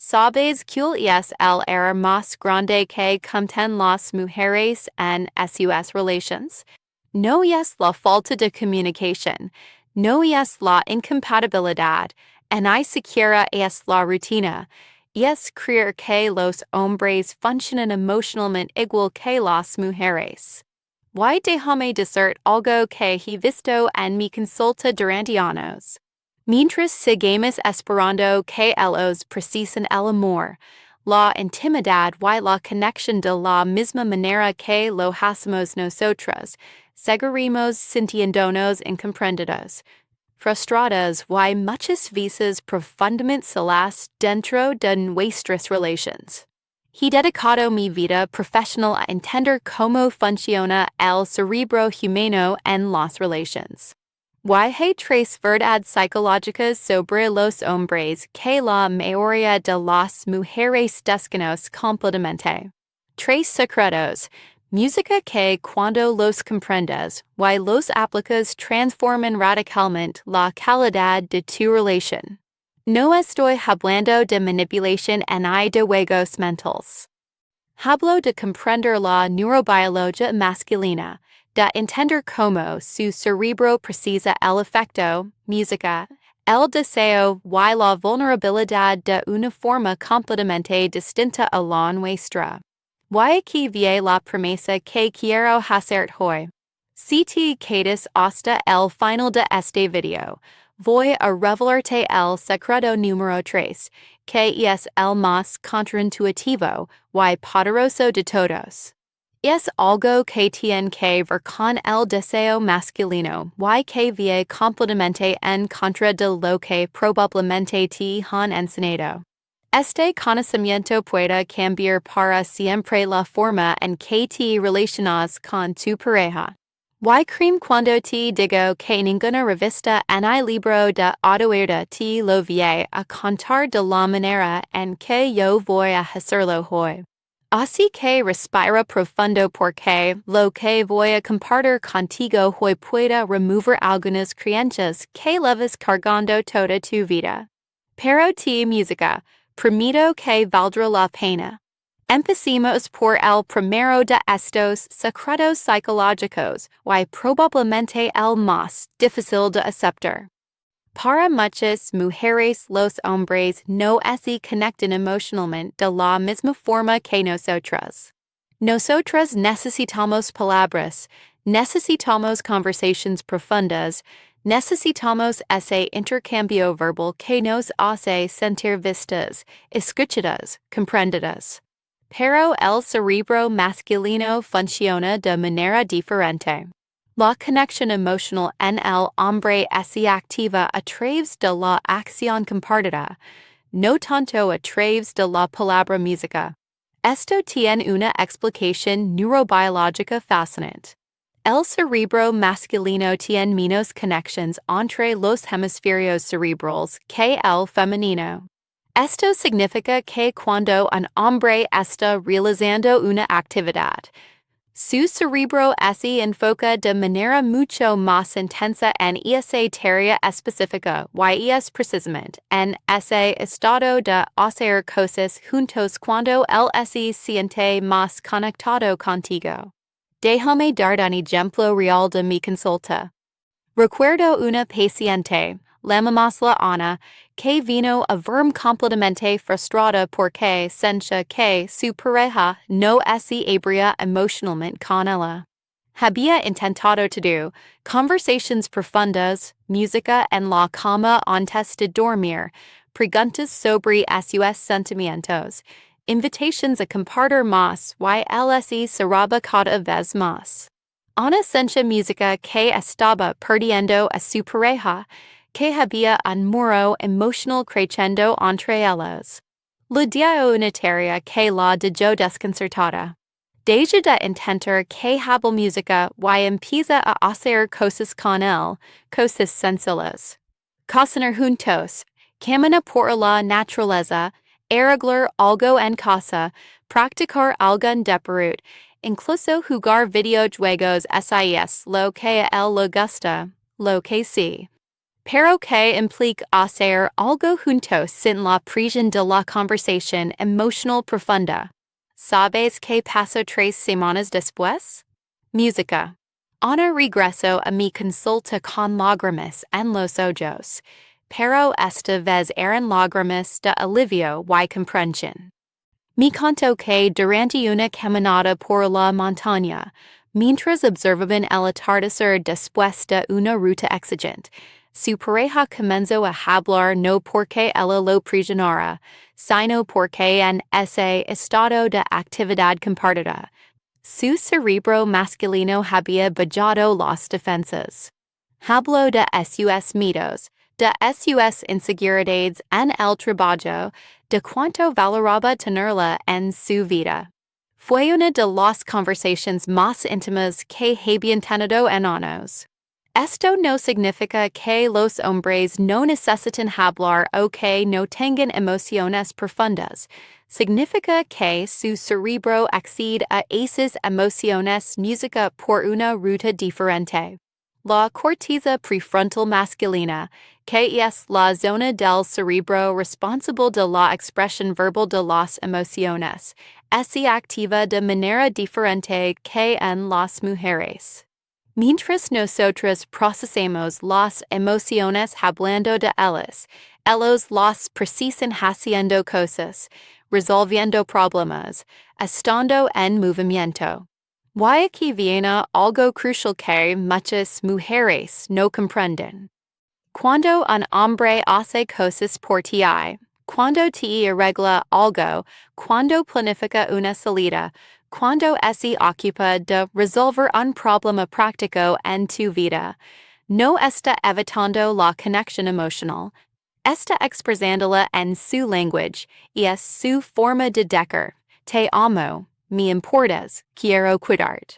Sabes que el era más grande que conten las mujeres en sus relaciones. No es la falta de comunicación, no es la incompatibilidad, ni siquiera es la rutina. Es creer que los hombres funcionan emocionalmente igual que las mujeres. Why déjame decir algo que he visto en mi consulta durante años. Mientras seguimos esperando que ellos precisan el amor, la intimidad y la conexión de la misma manera que lo hacemos nosotros, seguiremos sintiéndonos incomprendidos, frustrados y muchas veces profundamente solas dentro de nuestras relaciones. He dedicado mi vida profesional a entender cómo funciona el cerebro humano en las relaciones. Hay tres verdades psicológicas sobre los hombres que la mayoría de las mujeres desconocen completamente. Tres secretos. Música que cuando los comprendes y los aplicas transforman radicalmente la calidad de tu relación. No estoy hablando de manipulación ni de juegos mentales. Hablo de comprender la neurobiología masculina, de entender cómo su cerebro precisa el afecto, música, el deseo y la vulnerabilidad de una forma completamente distinta a la nuestra. Y aquí viene la promesa que quiero hacer hoy. Si te quedas hasta el final de este video, voy a revelarte el secreto número 3, que es el más contraintuitivo y poderoso de todos. Es algo que tiene que ver con el deseo masculino y que viene completamente en contra de lo que probablemente te han enseñado. Este conocimiento puede cambiar para siempre la forma en que te relacionas con tu pareja. Y creen cuando te digo que ninguna revista ni libro de autoayuda te lo viene a contar de la manera en que yo voy a hacerlo hoy. Así que respira profundo porque lo que voy a compartir contigo hoy puede remover algunas creencias que llevas cargando toda tu vida. Pero te música, prometo que valdrá la pena. Empecemos por el primero de estos secretos psicológicos y probablemente el más difícil de aceptar. Para muchas mujeres, los hombres no se conectan emocionalmente de la misma forma que nosotras. Nosotras necesitamos palabras, necesitamos conversaciones profundas, necesitamos ese intercambio verbal que nos hace sentir vistas, escuchadas, comprendidas. Pero el cerebro masculino funciona de manera diferente. La conexión emocional en el hombre se activa a través de la acción compartida, no tanto a través de la palabra música. Esto tiene una explicación neurobiológica fascinante. El cerebro masculino tiene menos conexiones entre los hemisferios cerebrales que el femenino. Esto significa que cuando un hombre está realizando una actividad, su cerebro se enfoca de manera mucho más intensa en esa tarea específica y es precisamente en ese estado de hacer cosas juntos cuando él se siente más conectado contigo. Déjame dar un ejemplo real de mi consulta. Recuerdo una paciente, llamémosla Ana, que vino a verme completamente frustrada porque sentía que su pareja no se abría emocionalmente con ella. Había intentado todo, conversaciones profundas, música en la cama antes de dormir, preguntas sobre sus sentimientos, invitations a compartir más y él se cerraba cada vez más. Ana sentía música que estaba perdiendo a su pareja, que había un muro emocional creciendo entre ellos. Le dio una tarea que la dejó desconcertada. Deja de intentar que hable música y empieza a hacer cosas con él, cosas sencillas. Cocinar juntos, caminar por la naturaleza, arreglar algo en casa, practicar algún deporte, incluso jugar videojuegos es lo que a él le gusta, lo que sí. Pero que implique hacer algo juntos sin la presión de la conversación emocional profunda. ¿Sabes qué pasó 3 semanas después? Música. Ana regreso a mi consulta con lágrimas en los ojos, pero esta vez eran lágrimas de alivio y comprensión. Me contó que durante una caminata por la montaña, mientras observaban el atardecer después de una ruta exigente, su pareja comenzó a hablar no porque ella lo presionara, sino porque en ese estado de actividad compartida, su cerebro masculino había bajado las defensas. Habló de sus miedos, de sus inseguridades en el trabajo, de cuánto valoraba tenerla en su vida. Fue una de las conversaciones más íntimas que habían tenido en años. Esto no significa que los hombres no necesiten hablar o que no tengan emociones profundas. Significa que su cerebro accede a esas emociones música por una ruta diferente. La corteza prefrontal masculina, que es la zona del cerebro responsable de la expresión verbal de las emociones, se activa de manera diferente que en las mujeres. Mientras nosotros procesamos las emociones hablando de ellas, ellos las procesan haciendo cosas, resolviendo problemas, estando en movimiento. Y aquí viene algo crucial que muchas mujeres no comprenden. Cuando un hombre hace cosas por ti, cuando te arregla algo, cuando planifica una salida, cuando se ocupa de resolver un problema práctico en tu vida, no está evitando la conexión emocional, está expresándola en su lenguaje y es su forma de decir, te amo, me importas, quiero cuidarte.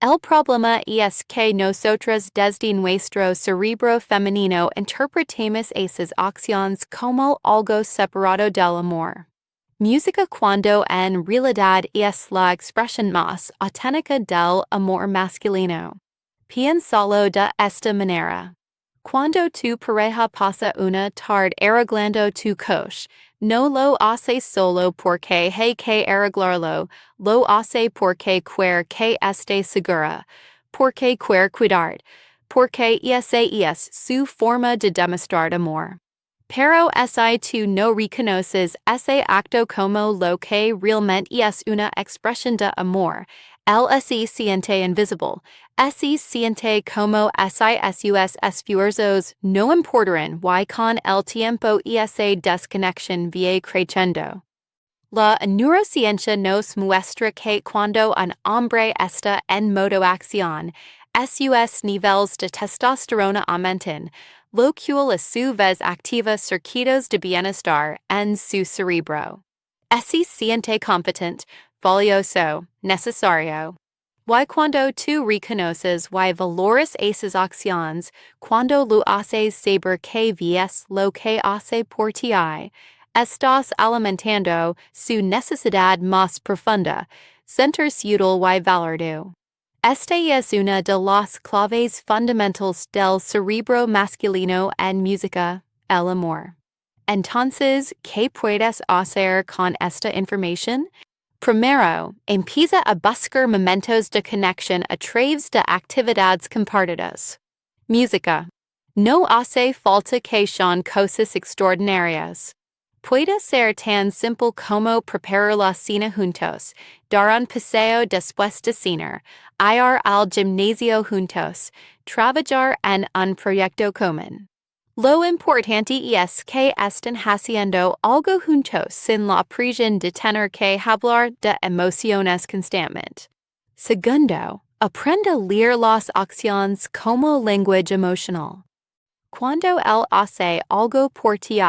El problema es que nosotros desde nuestro cerebro femenino interpretamos esas acciones como algo separado del amor. Música cuando en realidad es la expresión más auténtica del amor masculino. Piénsalo de esta manera. Cuando tu pareja pasa una tarde arreglando tu coche, no lo hace solo porque hay que arreglarlo, lo hace porque quiere que esté segura, porque quiere cuidar, porque esa es su forma de demostrar amor. Pero si tú no reconoces ese acto como lo que realmente es una expresión de amor, él se siente invisible, se siente como sus esfuerzos no importan y con el tiempo esa desconexión va creciendo. La neurociencia nos muestra que cuando un hombre está en modo acción, sus niveles de testosterona aumentan, lo cual a su vez activa circuitos de bienestar en su cerebro. Se siente competente, valioso, necesario. Y cuando tú reconoces y valoras esas acciones, cuando lo haces saber que ves lo que hace por ti, estás alimentando su necesidad más profunda, sentirse útil y valorado. Esta es una de las claves fundamentales del cerebro masculino en música, el amor. Entonces, ¿qué puedes hacer con esta información? Primero, empieza a buscar momentos de conexión a través de actividades compartidas. Música. No hace falta que sean cosas extraordinarias. Puede ser tan simple como preparar la cena juntos, dar un paseo después de cenar, ir al gimnasio juntos, trabajar en un proyecto común. Lo importante es que estén haciendo algo juntos sin la presión de tener que hablar de emociones constantemente. Segundo, aprenda a leer las acciones como lenguaje emocional. Cuando él hace algo por ti,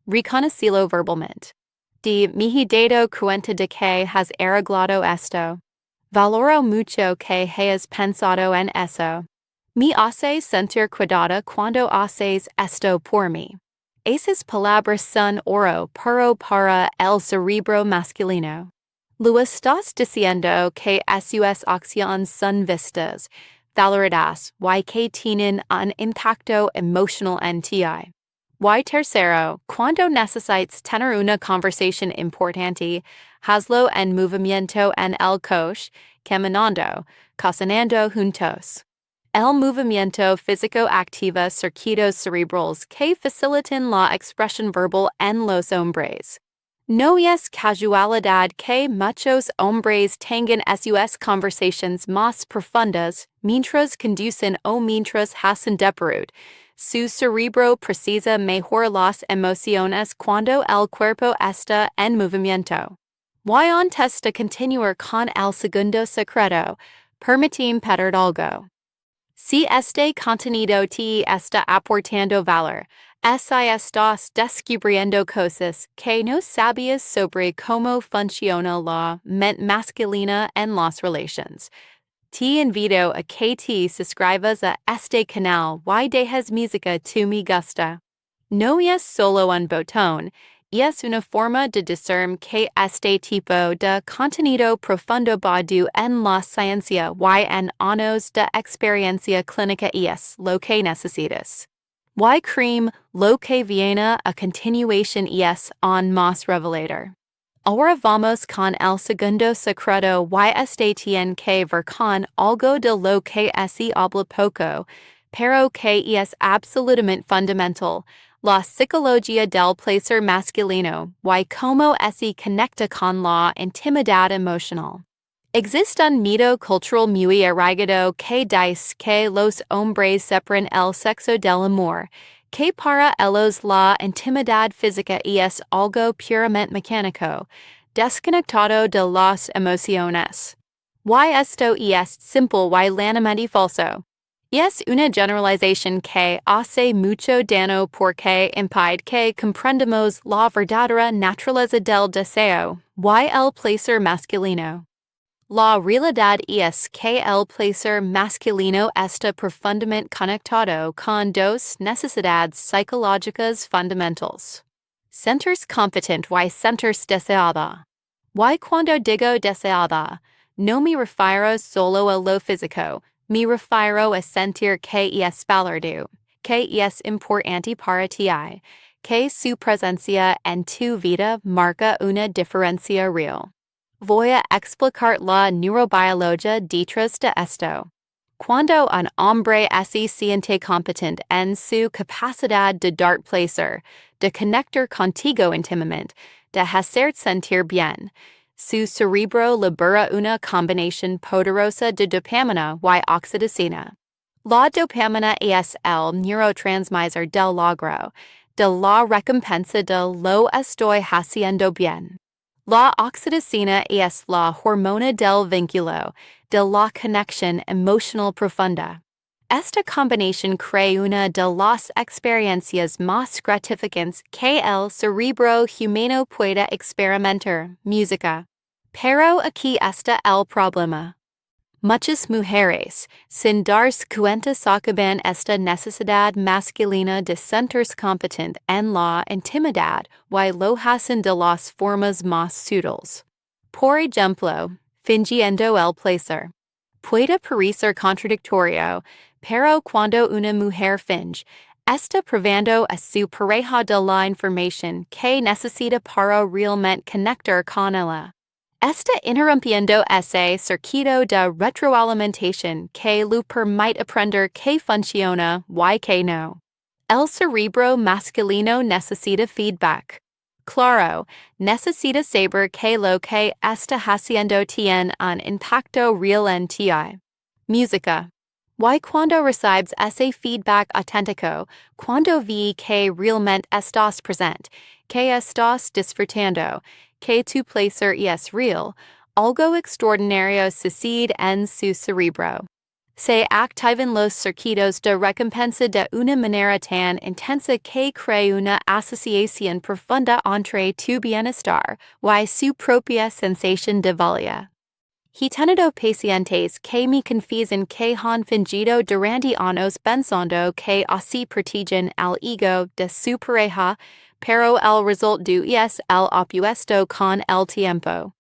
reconocelo verbalmente. Me he dado cuenta de que has arreglado esto. Valoro mucho que hayas pensado en eso. Me hace sentir cuidada cuando haces esto por mí. Esas palabras son oro puro para el cerebro masculino. Lo estás diciendo que sus acciones son vistas, Descubrirás, y que tienen un impacto emocional en ti. Y tercero, cuando necesitas tener una conversación importante, hazlo en movimiento en el coche, caminando, cocinando juntos. El movimiento físico activa circuitos cerebrales que facilitan la expresión verbal en los hombres. No es casualidad que muchos hombres tengan sus conversaciones más profundas mientras conducen o mientras hacen deporte. Su cerebro procesa mejor las emociones cuando el cuerpo está en movimiento. Y antes de continuar con el segundo secreto, permíteme pedir algo. Si este contenido te está aportando valor, si estás descubriendo cosas que no sabías sobre cómo funciona la mente masculina en las relaciones, te invito a que te suscribas a este canal y dejes música tu me gusta. No es solo un botón, es una forma de decir que este tipo de contenido profundo badu en la ciencia y en años de experiencia clínica es lo que necesitas. Y creem lo que viene a continuación es aún más revelador. Ahora vamos con el segundo secreto y este tiene que ver con algo de lo que se habla poco, pero que es absolutamente fundamental, la psicología del placer masculino y cómo se conecta con la intimidad emocional. Existe un mito cultural muy arraigado que dice que los hombres separan el sexo del amor, que para ellos la intimidad física es algo puramente mecánico, desconectado de las emociones. Y esto es simple y llanamente falso. Es una generalización que hace mucho daño porque impide que comprendamos la verdadera naturaleza del deseo y el placer masculino. La realidad es que el placer masculino está profundamente conectado con dos necesidades psicológicas fundamentales: sentirse competent y sentirse deseada. Y cuando digo deseada, no me refiero solo a lo físico, me refiero a sentir que es valorado, que es importante para ti, que su presencia en tu vida marca una diferencia real. Voy a explicar la neurobiología detrás de esto. Cuando un hombre se siente competente en su capacidad de dar placer, de conectar contigo íntimamente, de hacerte sentir bien, su cerebro libera una combinación poderosa de dopamina y oxitocina. La dopamina es el neurotransmisor del logro, de la recompensa de lo estoy haciendo bien. La oxitocina es la hormona del vínculo, de la conexión emocional profunda. Esta combinación crea una de las experiencias más gratificantes que el cerebro humano pueda experimentar, música. Pero aquí está el problema. Muchas mujeres, sin darse cuenta, saben esta necesidad masculina de sentirse competente en la intimidad y lo hacen de las formas más sutiles. Por ejemplo, fingiendo el placer. Puede parecer contradictorio, pero cuando una mujer finge, está privando a su pareja de la información que necesita para realmente conectar con ella. Está interrumpiendo ese circuito de retroalimentación que le permite aprender que funciona y que no. El cerebro masculino necesita feedback. Claro, necesita saber que lo que está haciendo tiene un impacto real en ti. Música. Y cuando recibes ese feedback auténtico, cuando vi que realmente estás presente, que estás disfrutando, que tu placer es real, algo extraordinario sucede en su cerebro. Se activan los circuitos de recompensa de una manera tan intensa que crea una asociación profunda entre tu bienestar y su propia sensación de valía. He tenido pacientes que me confiesan que han fingido durante años pensando que así protegen el ego de su pareja, pero el resultado es el opuesto con el tiempo.